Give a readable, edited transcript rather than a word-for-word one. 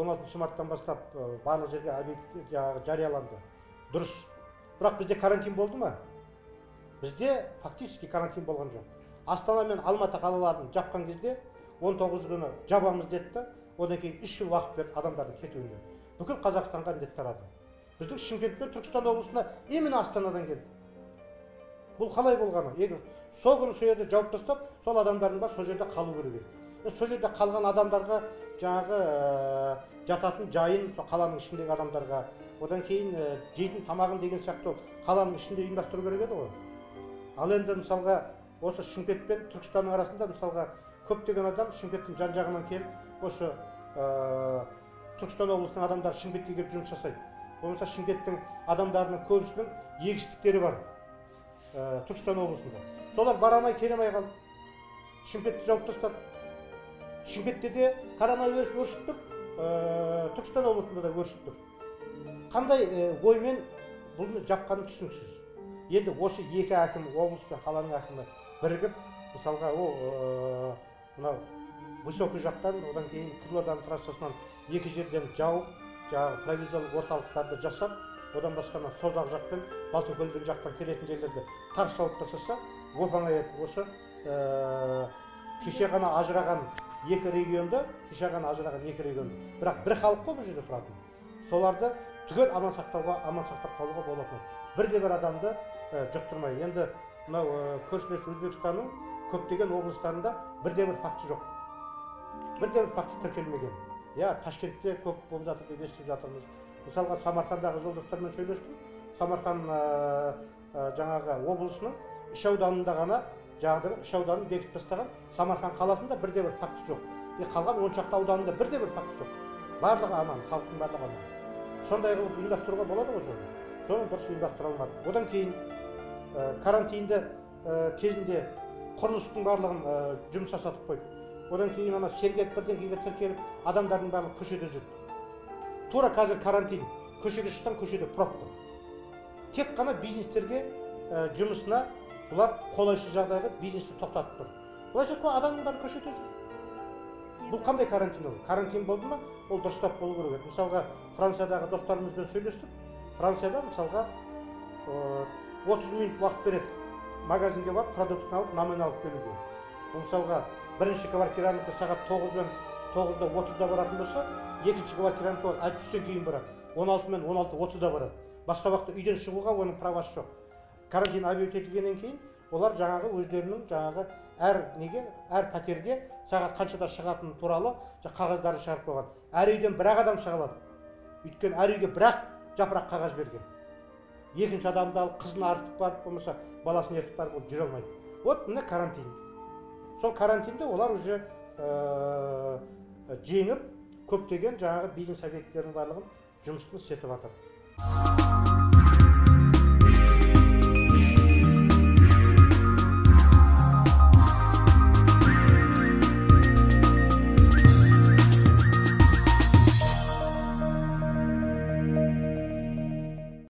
16 марттан бастап барлық жерге объект жарияланды. Дұрыс. Бірақ бізде карантин болды ма? Бізде фактически карантин болған жоқ. Астана мен Алматы қалаларын жапқан кезде 19 күні жабамыз деді, одан кейін 3 жыл уақыт берді адамдардың кетуіне. Бүкіл Қазақстанға індет тарады. Біздің Шымкент пен Түркістан облысына именно Астанадан келді. Бұл қалай болғаны? Егер сол күні сол жерде жауып тастап, сол адамдардың бар сол жерде қалу керек еді. Сол жерде қалған адамдарға жаңағы жататын жайын сол қаланың ішіндегі адамдарға, одан кейін жейтін тамағын деген сияқты қаланың ішінде ұйымдастыру керек еді ғой. Ал енді мысалға осы Шымкент пен Түркістанның арасында мысалға көптеген адам Шымкенттің жан-жағынан келіп, осы Түркістан облысының адамдары Шымкентке келіп жұмыс жасайды. Болмаса Шымкенттің адамдарының көбісінің егістіктері бар Түркістан облысында. Солар барамай, келемей қалды. Шымкентті жауып тастады. Шымкентте де коронавирус өршіп тұр, Түркістан облысында да өршіп тұр. Қандай оймен бұны жапқаны түсініксіз. Енді осы екі әкім, облыс пен қаланың әкімі бірігіп, мысалға мынау Высокий жақтан, одан кейін Қызылорданың трассасынан екі жерден жауып, жаңағы провизорлық орталықтарды жасап, одан басқана Созақ жақтан, Балтыкөлдің жақтан келетін жерлерде тар шауып тастаса, оп-оңай осы кеше ғана ажыраған екі регионда, бірақ бір халық қой бұл жерде тұратын. Соларды түгел аман сақтап қалуға болатын. Бірде-бір адамды жұқтырмай. Енді мынау көршілес Өзбекстанның көптеген облыстарында бірде-бір факті жоқ. Бірде-бір факті тіркелмеген. Ташкентте көп болып жатыр деп естіп жатырмыз. Мысалға Самарқандағы жолдастармен сөйлестім. Самарқан жаңағы облысының үш ауданында ғана жаңағы үш ауданын бекітіп тастаған. Самарқан қаласында бірде-бір факті жоқ. Қалған 10 шақты ауданында бірде-бір факті жоқ. Барлығы аман, халықтың барлығы аман. Сондай қылып ұйымдастыруға болады ғой соны. Соны дұрыс ұйымдастыра алмады. Одан кейін карантинді кезінде құрылыстың барлығын жұмыс жасатып қойды. Одан кейін ана сергек бірден кейде тіркеліп, адамдардың барлығы көшеде жүрді. Тура қазір карантин. Көшеге шықсаң, көшеде пробка. Тек қана бизнестерге жұмысына бұлар қолайсыз жағдайға бизнесті тоқтатып тұр. Бұлайша адамның бәрі көшеде жүр. Бұл қандай карантин ол? Карантин болды ма? Ол дұрыстап болу керек. Мысалға Франциядағы достарымызбен сөйлестік. Францияда мысалға 30 минут уақыт береді. Магазинге барып, продуктын алып, намен алып келуге. Мысалға бірінші квартиранікі сағат 9-да 30-да баратын болса, екінші квартиранікі ол түстен кейін барады. 16 мен 16:30-да барады. Басқа уақытта үйден шығуға оның правасы жоқ. Карантин объявить етілгеннен кейін олар жаңағы өздерінің жаңағы әр пәтерге сағат қаншада шығатыны туралы қағаздарын шығарып қойған. Әр үйден бір-ақ адам шыға алады. Өйткені әр үйге бір-ақ жапырақ қағаз берген. Екінші адамды алып қызын артып барып, болмаса баласын ертіп барып ол жүре алмайды. Вот міне карантин. Сол карантинде олар уже жеңіп, көптеген жаңағы бизнес объекттерінің барлығын жұмысын істетіп жатыр.